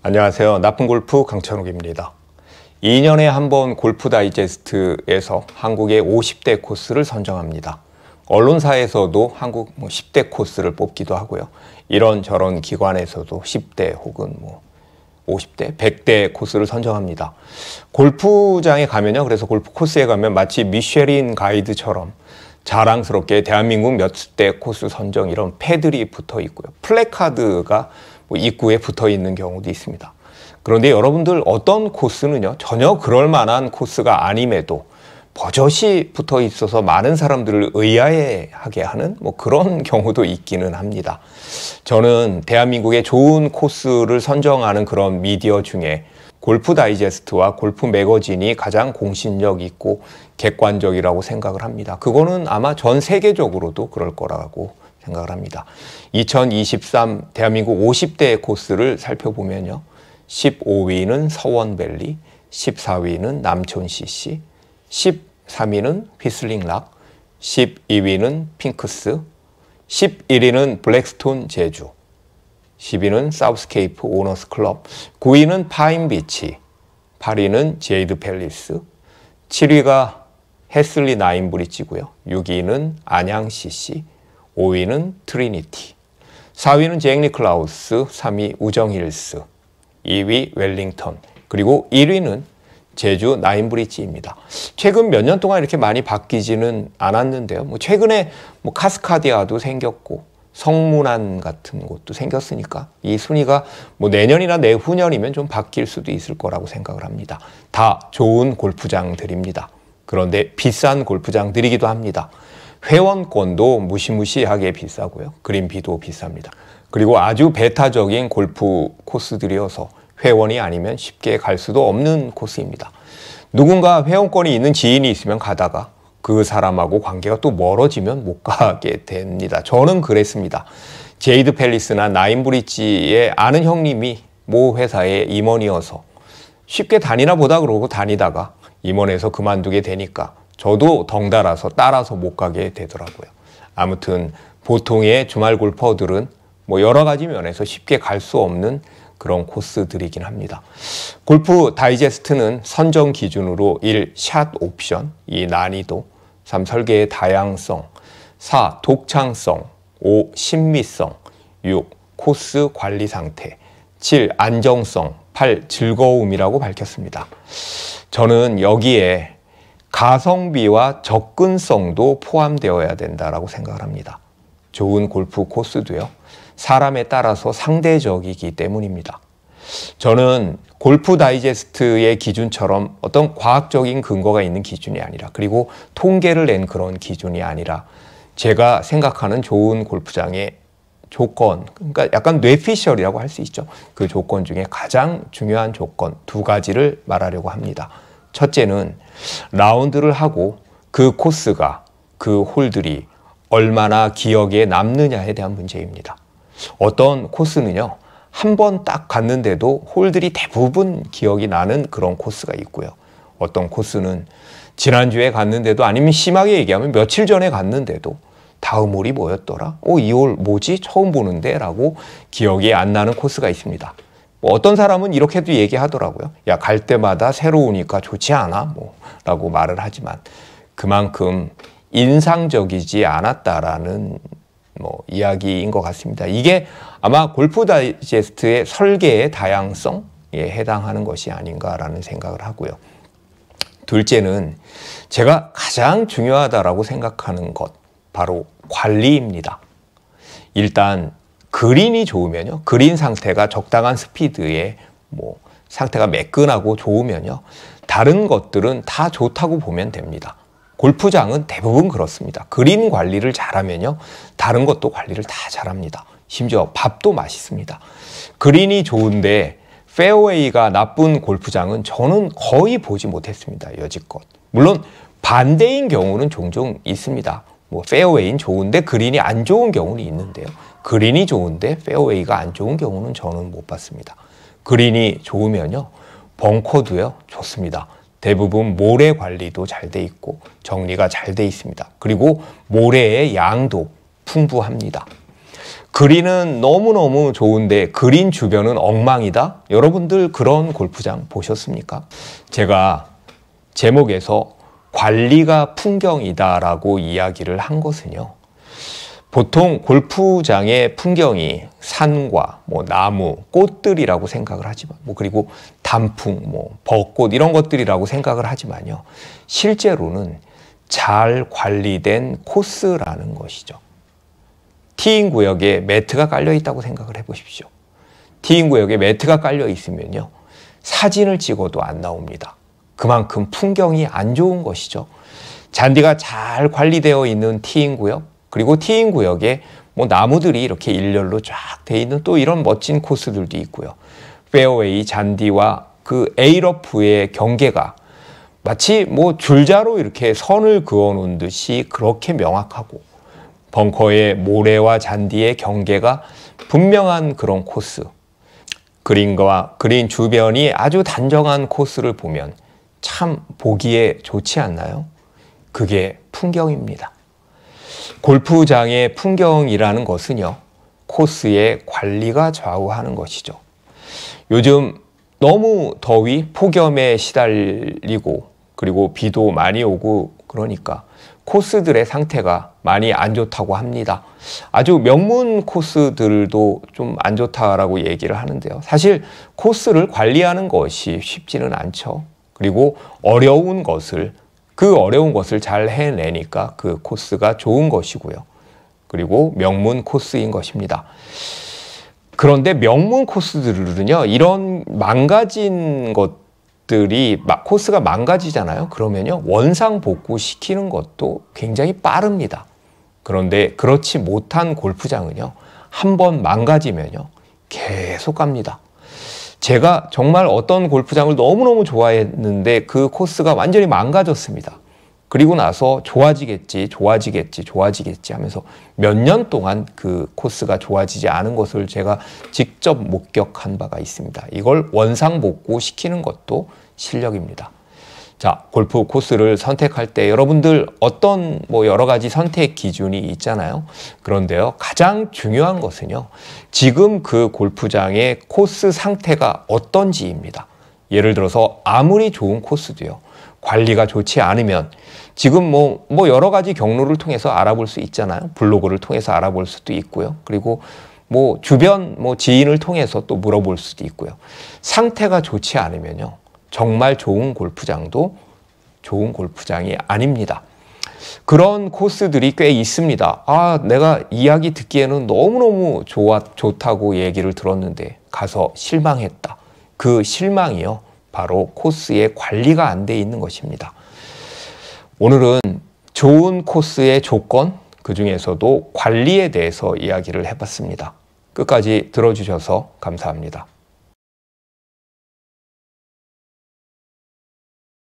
안녕하세요. 나쁜골프 강찬욱입니다. 2년에 한 번 골프 다이제스트에서 한국의 50대 코스를 선정합니다. 언론사에서도 한국 10대 코스를 뽑기도 하고요. 이런저런 기관에서도 10대 혹은 50대, 100대 코스를 선정합니다. 골프장에 가면요. 그래서 골프 코스에 가면 마치 미쉐린 가이드처럼 자랑스럽게 대한민국 몇 대 코스 선정 이런 패들이 붙어 있고요. 플래카드가 입구에 붙어 있는 경우도 있습니다. 그런데 여러분들 어떤 코스는요, 전혀 그럴 만한 코스가 아님에도 버젓이 붙어 있어서 많은 사람들을 의아해하게 하는 그런 경우도 있기는 합니다. 저는 대한민국의 좋은 코스를 선정하는 그런 미디어 중에 골프 다이제스트와 골프 매거진이 가장 공신력 있고 객관적이라고 생각을 합니다. 그거는 아마 전 세계적으로도 그럴 거라고 생각을 합니다. 2023 대한민국 50대 코스를 살펴보면요. 15위는 서원밸리, 14위는 남촌CC, 13위는 휘슬링락, 12위는 핑크스, 11위는 블랙스톤 제주, 10위는 사우스케이프 오너스 클럽, 9위는 파인비치, 8위는 제이드 팰리스, 7위가 해슬리 나인브릿지고요. 6위는 안양CC, 5위는 트리니티, 4위는 잭 니클라우스, 3위 우정힐스, 2위 웰링턴, 그리고 1위는 제주 나인브릿지입니다. 최근 몇 년 동안 이렇게 많이 바뀌지는 않았는데요. 최근에 카스카디아도 생겼고 성문안 같은 곳도 생겼으니까 이 순위가 내년이나 내후년이면 좀 바뀔 수도 있을 거라고 생각을 합니다. 다 좋은 골프장들입니다. 그런데 비싼 골프장들이기도 합니다. 회원권도 무시무시하게 비싸고요. 그린비도 비쌉니다. 그리고 아주 배타적인 골프 코스들이어서 회원이 아니면 쉽게 갈 수도 없는 코스입니다. 누군가 회원권이 있는 지인이 있으면 가다가 그 사람하고 관계가 또 멀어지면 못 가게 됩니다. 저는 그랬습니다. 제이드 팰리스나 나인브릿지의 아는 형님이 모 회사의 임원이어서 쉽게 다니나 보다 그러고 다니다가 임원에서 그만두게 되니까 저도 덩달아서 따라서 못 가게 되더라고요. 아무튼 보통의 주말 골퍼들은 여러 가지 면에서 쉽게 갈 수 없는 그런 코스들이긴 합니다. 골프 다이제스트는 선정 기준으로 1. 샷 옵션, 2. 난이도, 3. 설계의 다양성, 4. 독창성, 5. 신미성, 6. 코스 관리 상태, 7. 안정성, 8. 즐거움이라고 밝혔습니다. 저는 여기에 가성비와 접근성도 포함되어야 된다고 생각을 합니다. 좋은 골프 코스도요, 사람에 따라서 상대적이기 때문입니다. 저는 골프 다이제스트의 기준처럼 어떤 과학적인 근거가 있는 기준이 아니라, 그리고 통계를 낸 그런 기준이 아니라 제가 생각하는 좋은 골프장의 조건, 그러니까 약간 뇌피셜이라고 할 수 있죠. 그 조건 중에 가장 중요한 조건 2가지를 말하려고 합니다. 첫째는 라운드를 하고 그 코스가, 그 홀들이 얼마나 기억에 남느냐에 대한 문제입니다. 어떤 코스는요, 한 번 딱 갔는데도 홀들이 대부분 기억이 나는 그런 코스가 있고요. 어떤 코스는 지난주에 갔는데도, 아니면 심하게 얘기하면 며칠 전에 갔는데도 다음 홀이 뭐였더라? 이 홀 뭐지? 처음 보는데? 라고 기억이 안 나는 코스가 있습니다. 어떤 사람은 이렇게도 얘기하더라고요. 야, 갈 때마다 새로우니까 좋지 않아? 라고 말을 하지만 그만큼 인상적이지 않았다라는 이야기인 것 같습니다. 이게 아마 골프 다이제스트의 설계의 다양성에 해당하는 것이 아닌가라는 생각을 하고요. 둘째는 제가 가장 중요하다라고 생각하는 것, 바로 관리입니다. 일단 그린이 좋으면요, 그린 상태가 적당한 스피드에 상태가 매끈하고 좋으면요, 다른 것들은 다 좋다고 보면 됩니다. 골프장은 대부분 그렇습니다. 그린 관리를 잘하면요, 다른 것도 관리를 다 잘합니다. 심지어 밥도 맛있습니다. 그린이 좋은데 페어웨이가 나쁜 골프장은 저는 거의 보지 못했습니다. 여지껏. 물론 반대인 경우는 종종 있습니다. 페어웨이는 좋은데 그린이 안 좋은 경우는 있는데요. 그린이 좋은데 페어웨이가 안 좋은 경우는 저는 못 봤습니다. 그린이 좋으면요, 벙커도요, 좋습니다. 대부분 모래 관리도 잘 돼 있고 정리가 잘 돼 있습니다. 그리고 모래의 양도 풍부합니다. 그린은 너무너무 좋은데 그린 주변은 엉망이다? 여러분들 그런 골프장 보셨습니까? 제가 제목에서 관리가 풍경이다라고 이야기를 한 것은요. 보통 골프장의 풍경이 산과 나무, 꽃들이라고 생각을 하지만 그리고 단풍, 벚꽃 이런 것들이라고 생각을 하지만요. 실제로는 잘 관리된 코스라는 것이죠. 티잉 구역에 매트가 깔려 있다고 생각을 해보십시오. 티잉 구역에 매트가 깔려 있으면요. 사진을 찍어도 안 나옵니다. 그만큼 풍경이 안 좋은 것이죠. 잔디가 잘 관리되어 있는 티잉 구역, 그리고 티잉 구역에 나무들이 이렇게 일렬로 쫙 돼 있는 또 이런 멋진 코스들도 있고요. 페어웨이 잔디와 그 에이러프의 경계가 마치 줄자로 이렇게 선을 그어 놓은 듯이 그렇게 명확하고 벙커의 모래와 잔디의 경계가 분명한 그런 코스, 그린과 그린 주변이 아주 단정한 코스를 보면 참 보기에 좋지 않나요? 그게 풍경입니다. 골프장의 풍경이라는 것은요, 코스의 관리가 좌우하는 것이죠. 요즘 너무 더위, 폭염에 시달리고 그리고 비도 많이 오고 그러니까 코스들의 상태가 많이 안 좋다고 합니다. 아주 명문 코스들도 좀 안 좋다라고 얘기를 하는데요. 사실 코스를 관리하는 것이 쉽지는 않죠. 그리고 그 어려운 것을 잘 해내니까 그 코스가 좋은 것이고요. 그리고 명문 코스인 것입니다. 그런데 명문 코스들은요, 이런 망가진 것들이 코스가 망가지잖아요. 그러면요, 원상복구 시키는 것도 굉장히 빠릅니다. 그런데 그렇지 못한 골프장은요, 한번 망가지면요, 계속 갑니다. 제가 정말 어떤 골프장을 너무너무 좋아했는데 그 코스가 완전히 망가졌습니다. 그리고 나서 좋아지겠지 하면서 몇 년 동안 그 코스가 좋아지지 않은 것을 제가 직접 목격한 바가 있습니다. 이걸 원상복구 시키는 것도 실력입니다. 자, 골프 코스를 선택할 때 여러분들 어떤 여러 가지 선택 기준이 있잖아요. 그런데요, 가장 중요한 것은요, 지금 그 골프장의 코스 상태가 어떤지입니다. 예를 들어서 아무리 좋은 코스도요, 관리가 좋지 않으면 지금 여러 가지 경로를 통해서 알아볼 수 있잖아요. 블로그를 통해서 알아볼 수도 있고요. 그리고 주변 지인을 통해서 또 물어볼 수도 있고요. 상태가 좋지 않으면요, 정말 좋은 골프장도 좋은 골프장이 아닙니다. 그런 코스들이 꽤 있습니다. 내가 이야기 듣기에는 너무너무 좋다고 얘기를 들었는데 가서 실망했다. 그 실망이요, 바로 코스의 관리가 안 돼 있는 것입니다. 오늘은 좋은 코스의 조건, 그 중에서도 관리에 대해서 이야기를 해봤습니다. 끝까지 들어주셔서 감사합니다.